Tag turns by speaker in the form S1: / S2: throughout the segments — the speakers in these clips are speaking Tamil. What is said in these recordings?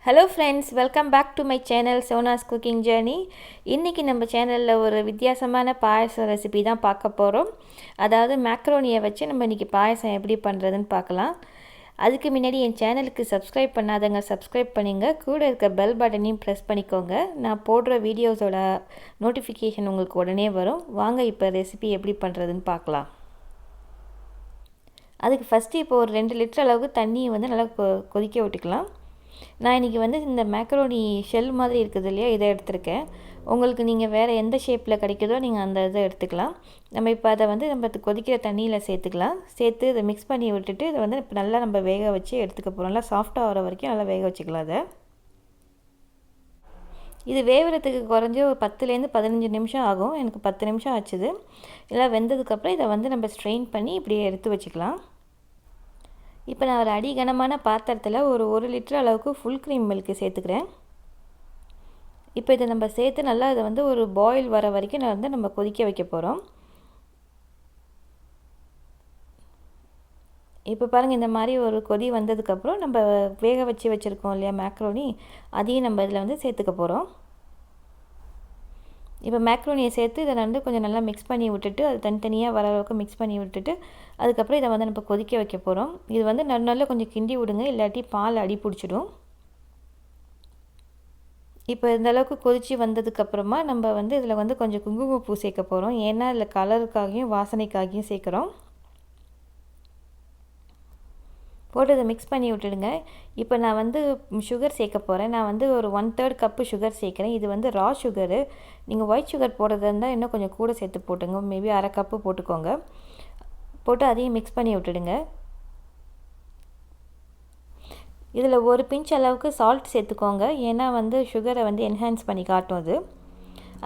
S1: Hello friends, welcome back to my channel Sona's Cooking Journey. இன்னைக்கு நம்ம சேனல்ல ஒரு வித்தியாசமான பாயாசம் ரெசிபி தான் பார்க்க போறோம். அதாவது மேக்ரோனியை வச்சு நம்ம இன்னைக்கு பாயாசம் எப்படி பண்றதுன்னு பார்க்கலாம். அதுக்கு முன்னாடி என் சேனலுக்கு சப்ஸ்கிரைப் பண்ணாதவங்க சப்ஸ்கிரைப் பண்ணுங்க. கூட இருக்க பெல் பட்டனையும் பிரஸ் பண்ணிக்கோங்க. நான் போடுற வீடியோஸோட நோட்டிஃபிகேஷன் உங்களுக்கு உடனே வரும். வாங்க இப்போ ரெசிபி எப்படி பண்றதுன்னு பார்க்கலாம். அதுக்கு ஃபர்ஸ்ட் இப்போ ஒரு 2 லிட்டர் அளவுக்கு தண்ணியை வந்து நல்லா கொதிக்க விட்டுக்கலாம். நான் இன்றைக்கி வந்து இந்த மேக்கரோனி ஷெல் மாதிரி இருக்குது இல்லையா, இதை எடுத்திருக்கேன். உங்களுக்கு நீங்கள் வேறு எந்த ஷேப்பில் கிடைக்குதோ நீங்கள் அந்த இதை எடுத்துக்கலாம். நம்ம இப்போ அதை வந்து நம்ம கொதிக்கிற தண்ணியில் சேர்த்துக்கலாம். சேர்த்து இதை மிக்ஸ் பண்ணி விட்டுட்டு இதை வந்து இப்போ நல்லா நம்ம வேக வச்சு எடுத்துக்க போகிறோம். நல்லா சாஃப்டாக ஆகிற வரைக்கும் நல்லா வேக வச்சுக்கலாம். அதை இது வேகிறதுக்கு குறைஞ்ச ஒரு 10லேருந்து 15 நிமிஷம் ஆகும். எனக்கு 10 நிமிஷம் ஆச்சுது. எல்லாம் வெந்ததுக்கப்புறம் இதை வந்து நம்ம ஸ்ட்ரெயின் பண்ணி இப்படியே எடுத்து வச்சுக்கலாம். இப்போ நான் ஒரு அடிகனமான பாத்திரத்தில் ஒரு 1 லிட்டர் அளவுக்கு ஃபுல் க்ரீம் மில்க் சேர்த்துக்கிறேன். இப்போ இதை நம்ம சேர்த்து நல்லா இதை வந்து ஒரு பாயில் வர வரைக்கும் நம்ம கொதிக்க வைக்க போகிறோம். இப்போ பாருங்கள், இந்த மாதிரி ஒரு கொதி வந்ததுக்கப்புறம் நம்ம வேக வச்சு வச்சுருக்கோம் இல்லையா மேக்ரோனி, அதையும் நம்ம இதில் வந்து சேர்த்துக்க போகிறோம். இப்போ மேக்ரோனியை சேர்த்து இதை வந்து கொஞ்சம் நல்லா மிக்ஸ் பண்ணி விட்டுட்டு அது தனித்தனியாக வர அளவுக்கு மிக்ஸ் பண்ணி விட்டுட்டு அதுக்கப்புறம் இதை வந்து நம்ம கொதிக்க வைக்க போகிறோம். இது வந்து நல்லா கொஞ்சம் கிண்டி விடுங்க, இல்லாட்டி பால் அடி பிடிச்சிடும். இப்போ இந்த அளவுக்கு கொதித்து வந்ததுக்கப்புறமா நம்ம வந்து இதில் வந்து கொஞ்சம் குங்குமப்பூ சேர்க்க போகிறோம். ஏன்னா இதில் கலருக்காகியும் வாசனைக்காகியும் சேர்க்குறோம். போட்டு அதை மிக்ஸ் பண்ணி விட்டுடுங்க. இப்போ நான் வந்து சுகர் சேர்க்க போகிறேன். நான் வந்து ஒரு 1/3 கப்பு சுகர் சேர்க்குறேன். இது வந்து ரா சுகரு. நீங்கள் ஒயிட் சுகர் போடுறதா இருந்தால் இன்னும் கொஞ்சம் கூட சேர்த்து போட்டுங்க. மேபி 1/2 கப்பு போட்டுக்கோங்க. போட்டு அதையும் மிக்ஸ் பண்ணி விட்டுடுங்க. இதில் ஒரு பிஞ்ச் அளவுக்கு சால்ட் சேர்த்துக்கோங்க. ஏன்னா வந்து சுகரை வந்து என்ஹான்ஸ் பண்ணி காட்டும் அது.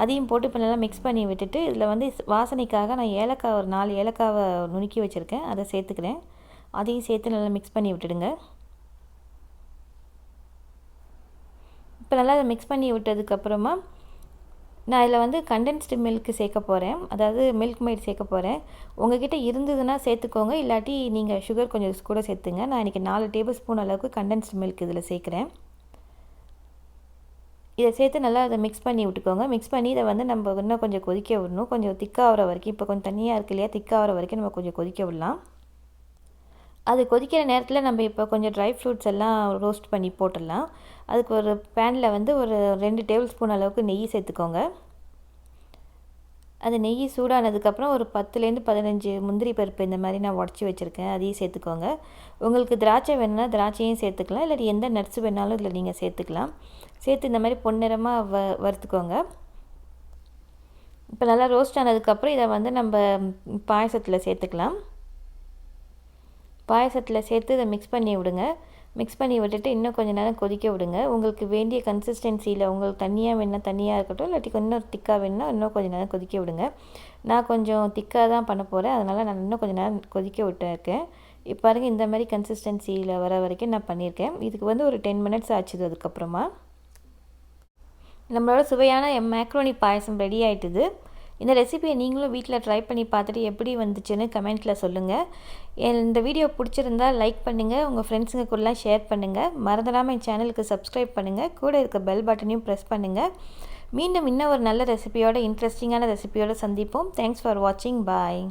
S1: அதையும் போட்டு இப்போ நல்லா மிக்ஸ் பண்ணி விட்டுட்டு இதில் வந்து வாசனைக்காக நான் ஏலக்காய் ஒரு 4 ஏலக்காவை நுணுக்கி வச்சுருக்கேன், அதை சேர்த்துக்கிறேன். அதையும் சேர்த்து நல்லா மிக்ஸ் பண்ணி விட்டுடுங்க. இப்போ நல்லா அதை மிக்ஸ் பண்ணி விட்டதுக்கப்புறமா நான் இதில் வந்து கண்டென்ஸ்டு மில்க் சேர்க்க போகிறேன். அதாவது மில்க்மெய்ட் சேர்க்க போகிறேன். உங்கள்கிட்ட இருந்ததுன்னா சேர்த்துக்கோங்க, இல்லாட்டி நீங்கள் சுகர் கொஞ்சம் கூட சேர்த்துங்க. நான் இன்றைக்கி 4 டேபிள் ஸ்பூன் அளவுக்கு கண்டென்ஸ்டு மில்க் இதில் சேர்க்குறேன். இதை சேர்த்து நல்லா அதை மிக்ஸ் பண்ணி விட்டுக்கோங்க. மிக்ஸ் பண்ணி இதை வந்து நம்ம இன்னும் கொஞ்சம் கொதிக்க விடணும். கொஞ்சம் திக்காகிற வரைக்கும், இப்போ கொஞ்சம் தண்ணியாக இருக்கு இல்லையா, திக்காகிற வரைக்கும் நம்ம கொஞ்சம் கொதிக்க விடலாம். அது கொதிக்கிற நேரத்தில் நம்ம இப்போ கொஞ்சம் ட்ரை ஃப்ரூட்ஸ் எல்லாம் ரோஸ்ட் பண்ணி போட்டுடலாம். அதுக்கு ஒரு பேனில் வந்து ஒரு 2 டேபிள் ஸ்பூன் அளவுக்கு நெய் சேர்த்துக்கோங்க. அது நெய் சூடானதுக்கப்புறம் ஒரு 10லேருந்து 15 முந்திரி பருப்பு இந்த மாதிரி நான் உடச்சி வச்சுருக்கேன், அதையும் சேர்த்துக்கோங்க. உங்களுக்கு திராட்சை வேணுன்னா திராட்சையும் சேர்த்துக்கலாம், இல்லாட்டி எந்த நட்ஸ் வேணாலும் இதில் நீங்கள் சேர்த்துக்கலாம். சேர்த்து இந்த மாதிரி பொன்னிறமாக வறுத்துக்கோங்க. இப்போ நல்லா ரோஸ்ட் ஆனதுக்கப்புறம் இதை வந்து நம்ம பாயசத்தில் சேர்த்துக்கலாம். பாயசத்தில் சேர்த்து இதை மிக்ஸ் பண்ணி விடுங்க. மிக்ஸ் பண்ணி விட்டுட்டு இன்னும் கொஞ்சம் நேரம் கொதிக்க விடுங்க. உங்களுக்கு வேண்டிய கன்சிஸ்டன்சியில் உங்களுக்கு தண்ணியாக வேணுன்னா தண்ணியாக இருக்கட்டும், இல்லாட்டி இன்னும் திக்காக வேணுன்னா இன்னும் கொஞ்சம் நேரம் கொதிக்க விடுங்க. நான் கொஞ்சம் திக்காக தான் பண்ண போகிறேன், அதனால் நான் இன்னும் கொஞ்சம் நேரம் கொதிக்க விட்டுருக்கேன். இப்போ பாருங்கள், இந்த மாதிரி கன்சிஸ்டன்சியில் வர வரைக்கும் நான் பண்ணியிருக்கேன். இதுக்கு வந்து ஒரு 10 மினிட்ஸ் ஆச்சுது. அதுக்கப்புறமா நம்மளோட சுவையான மேக்ரோனி பாயசம் ரெடி ஆகிட்டுது. இந்த ரெசிபியை நீங்களும் வீட்டில் ட்ரை பண்ணி பார்த்துட்டு எப்படி வந்துச்சுன்னு கமெண்ட்டில் சொல்லுங்கள். இந்த வீடியோ பிடிச்சிருந்தா லைக் பண்ணுங்கள், உங்கள் ஃப்ரெண்ட்ஸுங்க கூடலாம் ஷேர் பண்ணுங்கள். மறந்துடாமல் என் சேனலுக்கு சப்ஸ்கிரைப் பண்ணுங்கள். கூட இருக்க பெல் பட்டனையும் ப்ரெஸ் பண்ணுங்கள். மீண்டும் இன்னும் ஒரு நல்ல ரெசிபியோட இன்ட்ரெஸ்டிங்கான ரெசிபியோடு சந்திப்போம். தேங்க்ஸ் ஃபார் வாட்சிங். பாய்.